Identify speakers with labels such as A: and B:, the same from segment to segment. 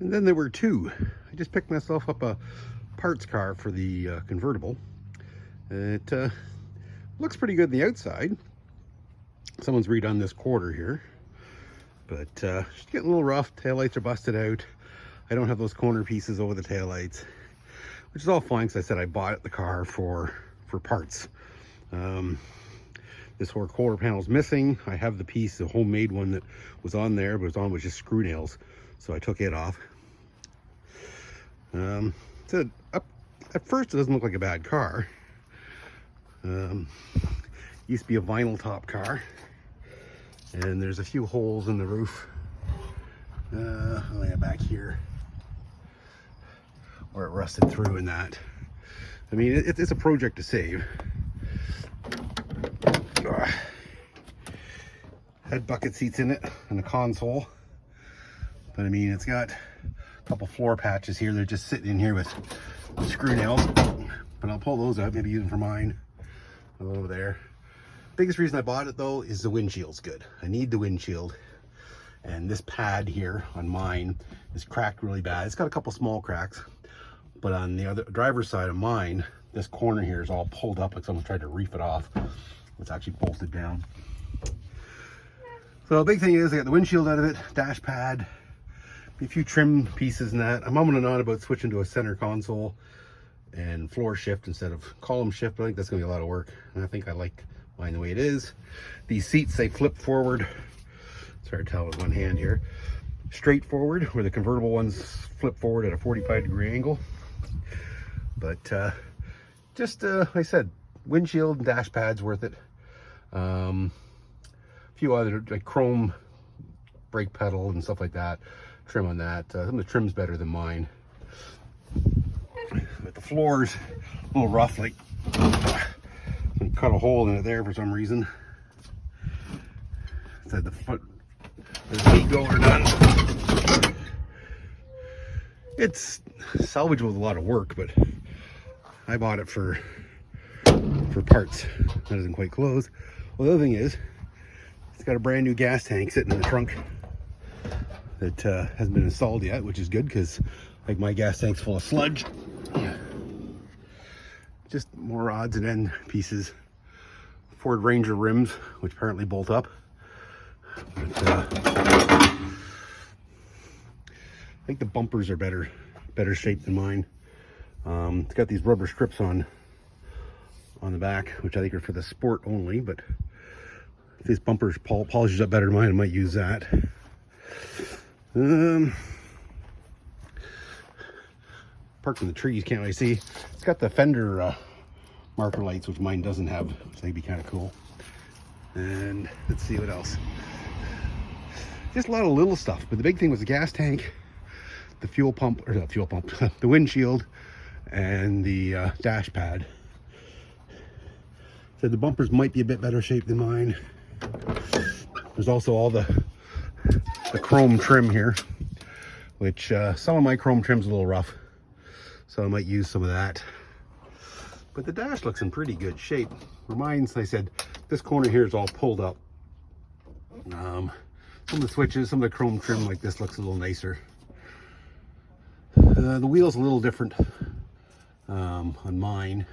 A: And then there were two. I just picked myself up a parts car for the convertible. It looks pretty good on the outside. Someone's redone this quarter here, but it's getting a little rough. Taillights are busted out. I don't have those corner pieces over the taillights, which is all fine because I said I bought the car for parts. This whole quarter panel's missing. I have the piece, the homemade one that was on there, but it was on with just screw nails, so I took it off. So at first it doesn't look like a bad car. Used to be a vinyl top car, and there's a few holes in the roof. Back here where it rusted through and that. I mean, it's a project to save. Had bucket seats in it and a console, but I mean, it's got a couple floor patches here. They're just sitting in here with screw nails, but I'll pull those out, maybe use them for mine. Over there. Biggest reason I bought it though is the windshield's good. I need the windshield, and this pad here on mine is cracked really bad. It's got a couple small cracks, but on the other driver's side of mine, this corner here is all pulled up like someone tried to reef it off. It's actually bolted down. So the big thing is I got the windshield out of it, dash pad, a few trim pieces and that. I'm umming and on about switching to a center console and floor shift instead of column shift, but I think that's gonna be a lot of work, and I think I like mine the way it is. These seats, they flip forward. It's hard to tell with one hand here. Straight forward, where the convertible ones flip forward at a 45-degree angle. But just like I said, windshield and dash pad's worth it. A few other like chrome brake pedal and stuff like that, trim on that. Some of the trim's better than mine, but the floor's a little rough. Like cut a hole in it there for some reason. Said the foot, the seat goer done. It's salvageable with a lot of work, but I bought it for parts. That isn't quite closed. Well, the other thing is, it's got a brand new gas tank sitting in the trunk that hasn't been installed yet, which is good because like my gas tank's full of sludge. Just more odds and end pieces. Ford Ranger rims, which apparently bolt up. But, I think the bumpers are better shape than mine. It's got these rubber strips on the back, which I think are for the sport only, but if this bumper polishes up better than mine, I might use that. Parked in the trees, can't really see. It's got the fender marker lights, which mine doesn't have, which I think would be kind of cool. And let's see what else. Just a lot of little stuff, but the big thing was the gas tank, the fuel pump, the windshield, and the dash pad. So the bumpers might be a bit better shape than mine. There's also all the chrome trim here, which some of my chrome trim's a little rough, so I might use some of that. But the dash looks in pretty good shape. Reminds, I said, this corner here is all pulled up. Some of the switches, some of the chrome trim like this looks a little nicer. The wheel's a little different on mine,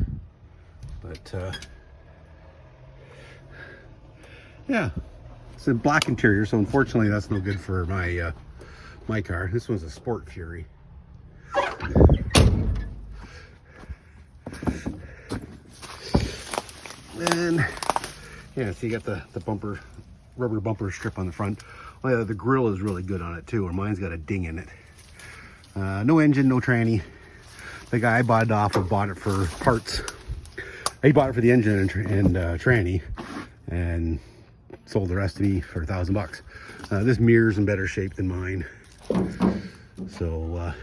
A: but yeah, it's a black interior, so unfortunately that's no good for my my car. This one's a Sport Fury. And yeah, so you got the bumper, rubber bumper strip on the front. Oh yeah, the grill is really good on it too, or mine's got a ding in it. No engine, no tranny. The guy I bought it off of bought it for parts. He bought it for the engine and tranny, and sold the rest to me for $1,000. This mirror's in better shape than mine. So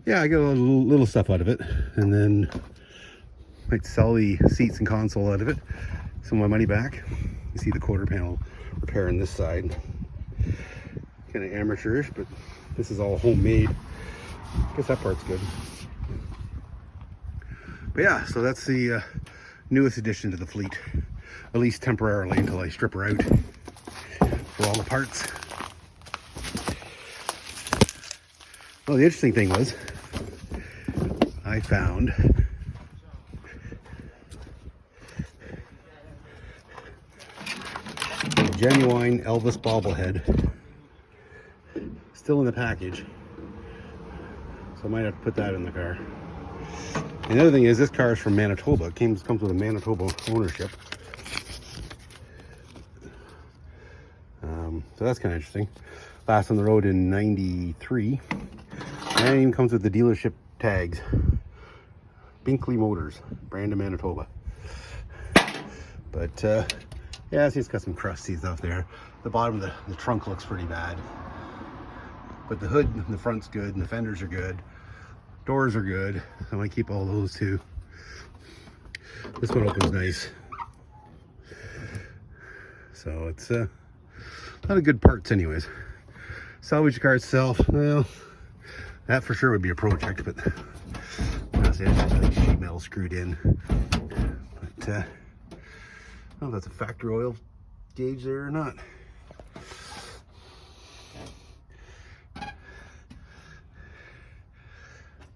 A: yeah, I got a little stuff out of it, and then might sell the seats and console out of it. Some of my money back. You see the quarter panel repair on this side. Kind of amateurish, but this is all homemade. I guess that part's good. But yeah, so that's the newest addition to the fleet, at least temporarily until I strip her out for all the parts. Well, the interesting thing was I found a genuine Elvis bobblehead still in the package. So I might have to put that in the car. And the other thing is, this car is from Manitoba. It comes with a Manitoba ownership. So that's kind of interesting. Last on the road in '93. And it even comes with the dealership tags. Binkley Motors, brand of Manitoba. But yeah, see, it's got some crusty stuff there. The bottom of the trunk looks pretty bad. But the hood and the front's good, and the fenders are good. Doors are good. I might keep all those too. This one opens nice. So it's a lot of good parts anyways. Salvage car itself, well, that for sure would be a project, but honestly, I just got sheet metal screwed in. But I don't know if that's a factory oil gauge there or not.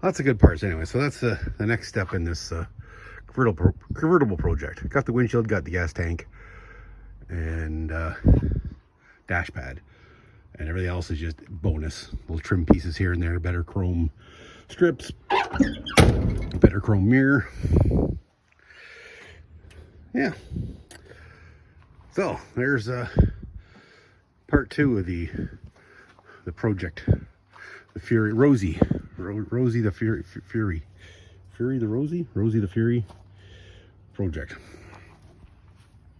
A: Lots of good parts anyway. So that's the next step in this convertible project. Got the windshield, got the gas tank, and dash pad, and everything else is just bonus. Little trim pieces here and there, better chrome strips, better chrome mirror. Yeah. So there's part 2 of the project. The Fury, Rosie the Fury the Rosie the Fury project.